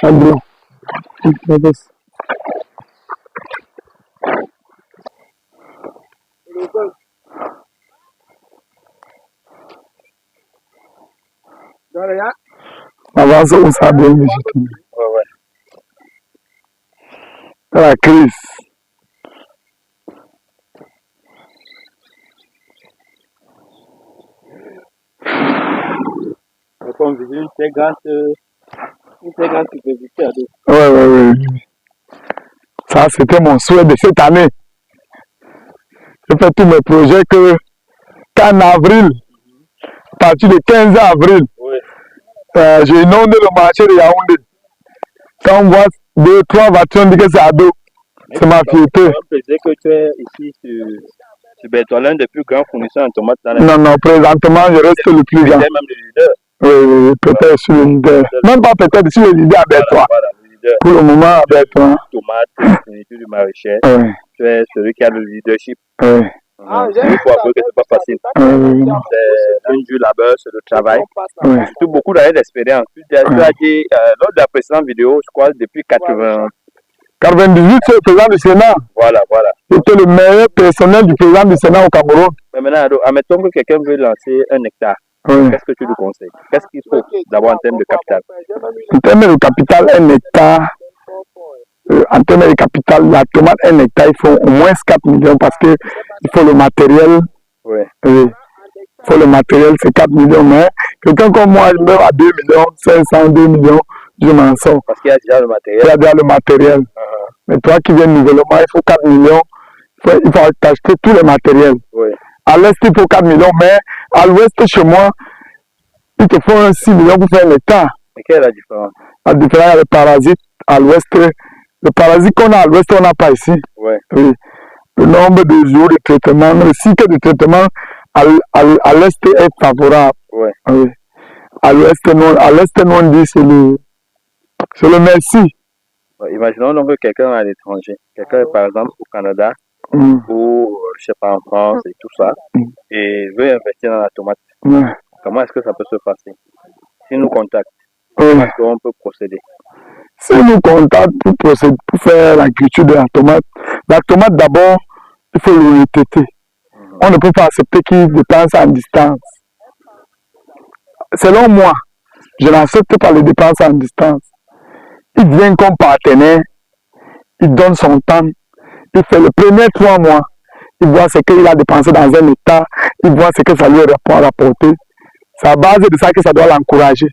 Chablon. Avance où ça bien, ouais. La crise. Comme vous dites, une très grande superficie. Ouais. Ça, c'était mon souhait de cette année. Je fais tous mes projets qu'en avril, à partir du 15 avril, j'ai inondé le marché de Yaoundé. Quand on voit 2-3 voitures, on dit que c'est à dos. C'est ma fierté. C'est que tu es ici sur Béton, l'un des plus grands fournisseurs en tomates dans la Non, présentement, je reste le plus grand. même le leader. Oui, peut-être sur le leader. Même pas peut-être sur le leader à Béton. Pour le moment, à Béton. Tomates, fourniture du maraîcher. Tu es celui qui a le leadership. Il faut avouer que c'est pas facile. C'est un dur labeur, c'est le travail. Surtout beaucoup d'années d'expérience. Tu as dit, lors de la précédente vidéo, je crois, depuis 98, c'est le président du Sénat. Voilà. C'était le meilleur personnel du président du Sénat au Cameroun. Mais maintenant, admettons que quelqu'un veut lancer un hectare. Qu'est-ce que tu lui conseilles? Qu'est-ce qu'il faut d'abord en termes de capital? En termes de capital, un hectare. En termes de capital, la tomate, un hectare, il faut au moins 4 millions parce qu'il faut le matériel. Il faut le matériel, c'est 4 millions. Mais quelqu'un comme moi, je meurs à 2 millions, 500, 2 millions, je m'en sors. Parce qu'il y a déjà le matériel. Il y a déjà le matériel. Mais toi qui viens nouvellement, il faut 4 millions. Il faut t'acheter tout le matériel. À l'est, il faut 4 millions, mais à l'ouest, chez moi, il te faut 6 millions pour faire un hectare. Et quelle est la différence? La différence, il y a le parasite à l'ouest. Le parasite qu'on a à l'ouest, on n'a pas ici. Oui. Le nombre de jours de traitement, le cycle de traitement à l'est est favorable. Oui. À l'ouest, nous, on dit c'est le merci. Imaginons donc que quelqu'un est à l'étranger. Quelqu'un est par exemple au Canada ou, je sais pas, en France et tout ça, et veut investir dans la tomate. Comment est-ce que ça peut se passer? S'il nous contacte, comment est-ce qu'on peut procéder? Si nous contacte pour faire la culture de la tomate d'abord, il faut le répéter. On ne peut pas accepter qu'il dépense en distance. Selon moi, je n'accepte pas les dépenses en distance. Il vient comme partenaire, il donne son temps, il fait le premier 3 mois, il voit ce qu'il a dépensé dans un état, il voit ce que ça lui rapporter. C'est à base de ça que ça doit l'encourager.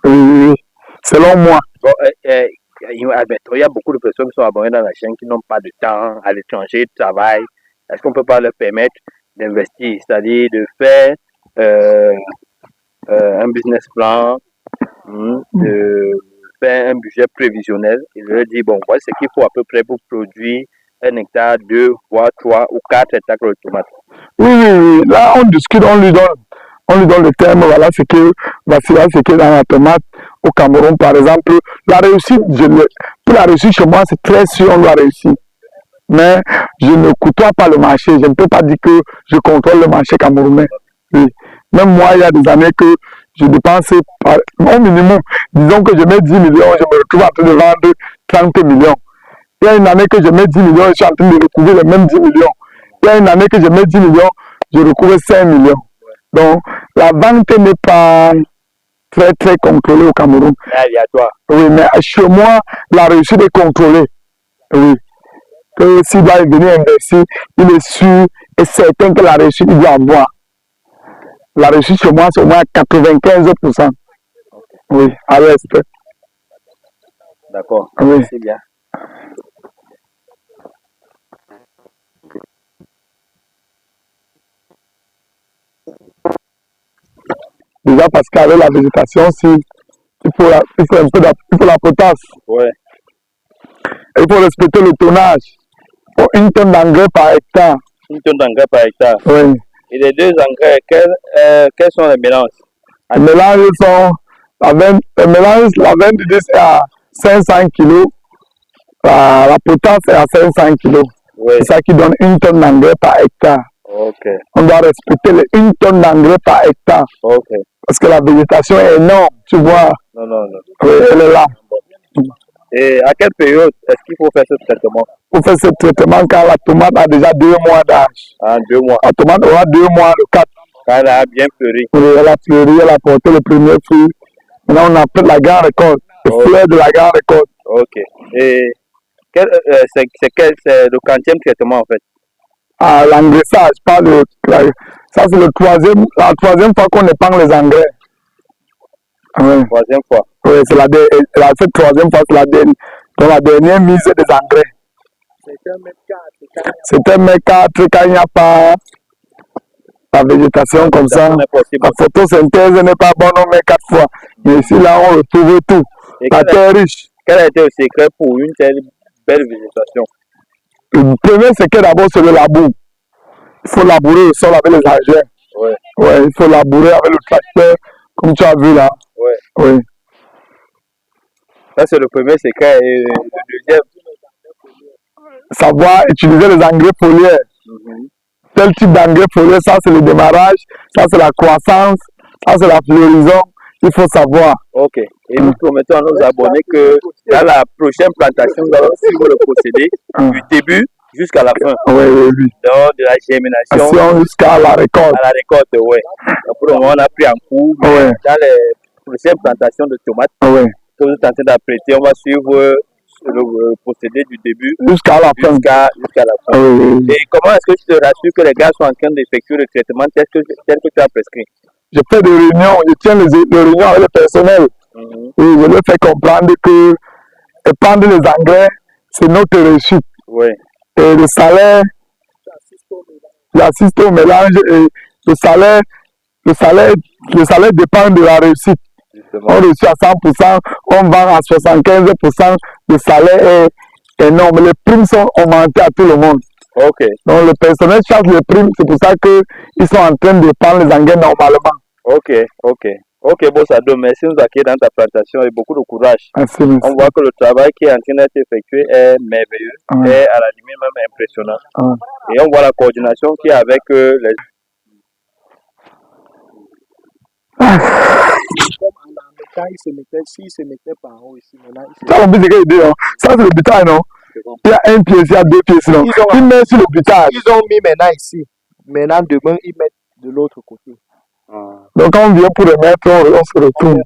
Selon moi. Bon, il y a beaucoup de personnes qui sont abonnées dans la chaîne qui n'ont pas de temps à l'étranger, de travail. Est-ce qu'on ne peut pas leur permettre d'investir, c'est-à-dire de faire un business plan, de faire un budget prévisionnel et de leur dire, bon, voilà ce qu'il faut à peu près pour produire 1 hectare, 2, voire 3 ou 4 hectares de tomates? Oui. Là, on discute, on lui donne le terme, voilà ce que dans la tomate au Cameroun, par exemple. La réussite, pour la réussite chez moi, c'est très sûr, on doit réussir. Mais je ne côtoie pas le marché. Je ne peux pas dire que je contrôle le marché camerounais. Oui. Même moi, il y a des années que je dépense au minimum. Disons que je mets 10 millions, je me retrouve en train de vendre 30 millions. Il y a une année que je mets 10 millions, je suis en train de recouvrir les mêmes 10 millions. Il y a une année que je mets 10 millions, je recouvre 5 millions. Donc, la vente n'est pas très, très contrôlée au Cameroun. Aléatoire. Oui, mais chez moi, la réussite est contrôlée. Oui. Que s'il doit venir investir, il est sûr et certain que la réussite, il doit avoir. La réussite chez moi, c'est au moins 95%. Oui, à l'est. D'accord, oui. C'est bien. Déjà parce qu'avec la végétation, il faut la potasse. Ouais. Il faut respecter le tonnage. Il faut 1 tonne d'engrais par hectare. 1 tonne d'engrais par hectare. Oui. Et les 2 engrais, quels sont les mélanges? Les mélanges sont, la veine du 10 est à 500 kg. La potasse est à 500 kg. Oui. C'est ça qui donne 1 tonne d'engrais par hectare. Okay. On doit respecter les 1 tonne d'engrais par hectare. Okay. Parce que la végétation est énorme, tu vois. Non. Oui, elle est là. Et à quelle période est-ce qu'il faut faire ce traitement? Pour faire ce traitement quand la tomate a déjà 2 mois d'âge. En 2 mois. La tomate aura 2 mois, le 4. Quand elle a bien fleuri. Oui, elle a fleuri, elle a porté le premier fruit. Maintenant, on a fait la grande récolte, les fleurs de la grande récolte. Ok. Et c'est le 40e traitement en fait? Ah, l'engraissage, pas le. Ça, c'est la troisième fois qu'on épandre les engrais. Oui. Troisième fois. Oui, c'est cette troisième fois, c'est la dernière mise des engrais. C'est un mètre 4 quand il n'y a pas la végétation comme ça. La photosynthèse n'est pas bonne, on met 4 fois. Mais ici, là, on retrouve tout. La terre riche. Quel a été le secret pour une telle belle végétation? Le premier secret d'abord, c'est le labour. Il faut labourer le sol avec les engrais. Ouais. Ouais, il faut labourer avec le tracteur, comme tu as vu là. Ouais. Oui. Ça, c'est le premier secret. Et le deuxième? Savoir utiliser les engrais foliaires. Tel type d'engrais foliaire, ça c'est le démarrage, ça c'est la croissance, ça c'est la floraison. Il faut savoir. Ok. Et nous promettons à nos abonnés que dans la prochaine plantation, nous allons suivre le procédé du début jusqu'à la fin. Oui. Donc, de la germination jusqu'à la récolte. À la récolte, oui. Pour le moment, on a pris en cours. Dans les prochaines plantations de tomates que vous êtes en train d'apprêter, on va suivre le procédé du début jusqu'à la fin. Jusqu'à la fin. Et comment est-ce que tu te rassures que les gars sont en train d'effectuer le traitement tel que tu as prescrit? Je fais des réunions, je tiens les réunions avec le personnel. Et je leur fais comprendre que épandre les engrais, c'est notre réussite. Et le salaire, j'assiste au mélange et le salaire dépend de la réussite. On réussit à 100%, on vend à 75%, le salaire est énorme. Les primes sont augmentées à tout le monde. Donc le personnel charge les primes, c'est pour ça qu'ils sont en train de prendre les engrais normalement. Ok, Bossado, merci de nous accueillir dans ta plantation et beaucoup de courage. Merci. On voit que le travail qui est en train d'être effectué est merveilleux, est à la limite même impressionnant. Et on voit la coordination qui est avec les... Ça, c'est le bétail, non? Il y a un pied ici, il y a 2 pieds ici, non? Ils mettent sur le bétail. Ils ont mis maintenant ici. Maintenant, demain, ils mettent de l'autre côté. Donc, quand on vient pour les mettre, on se retourne.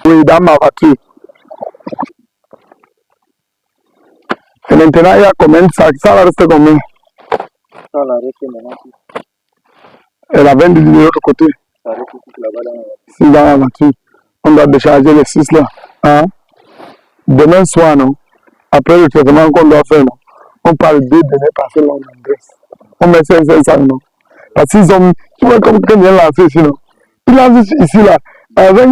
Oui, dans ma voiture. Et maintenant, il y a combien de sacs? Ça va rester combien? Ça va rester maintenant. Elle a 20 de l'autre côté. Ça va rester là-bas. Si dans la voiture. On doit décharger les 6 là. Hein? Demain soir, non? Après le traitement qu'on doit faire, non? On parle 2 demain parce que là, on engraisse. On met 500, non? Parce qu'ils ont. Tu vois comme quand ils ont lancé ici, non? Ils lancent ici là. Avec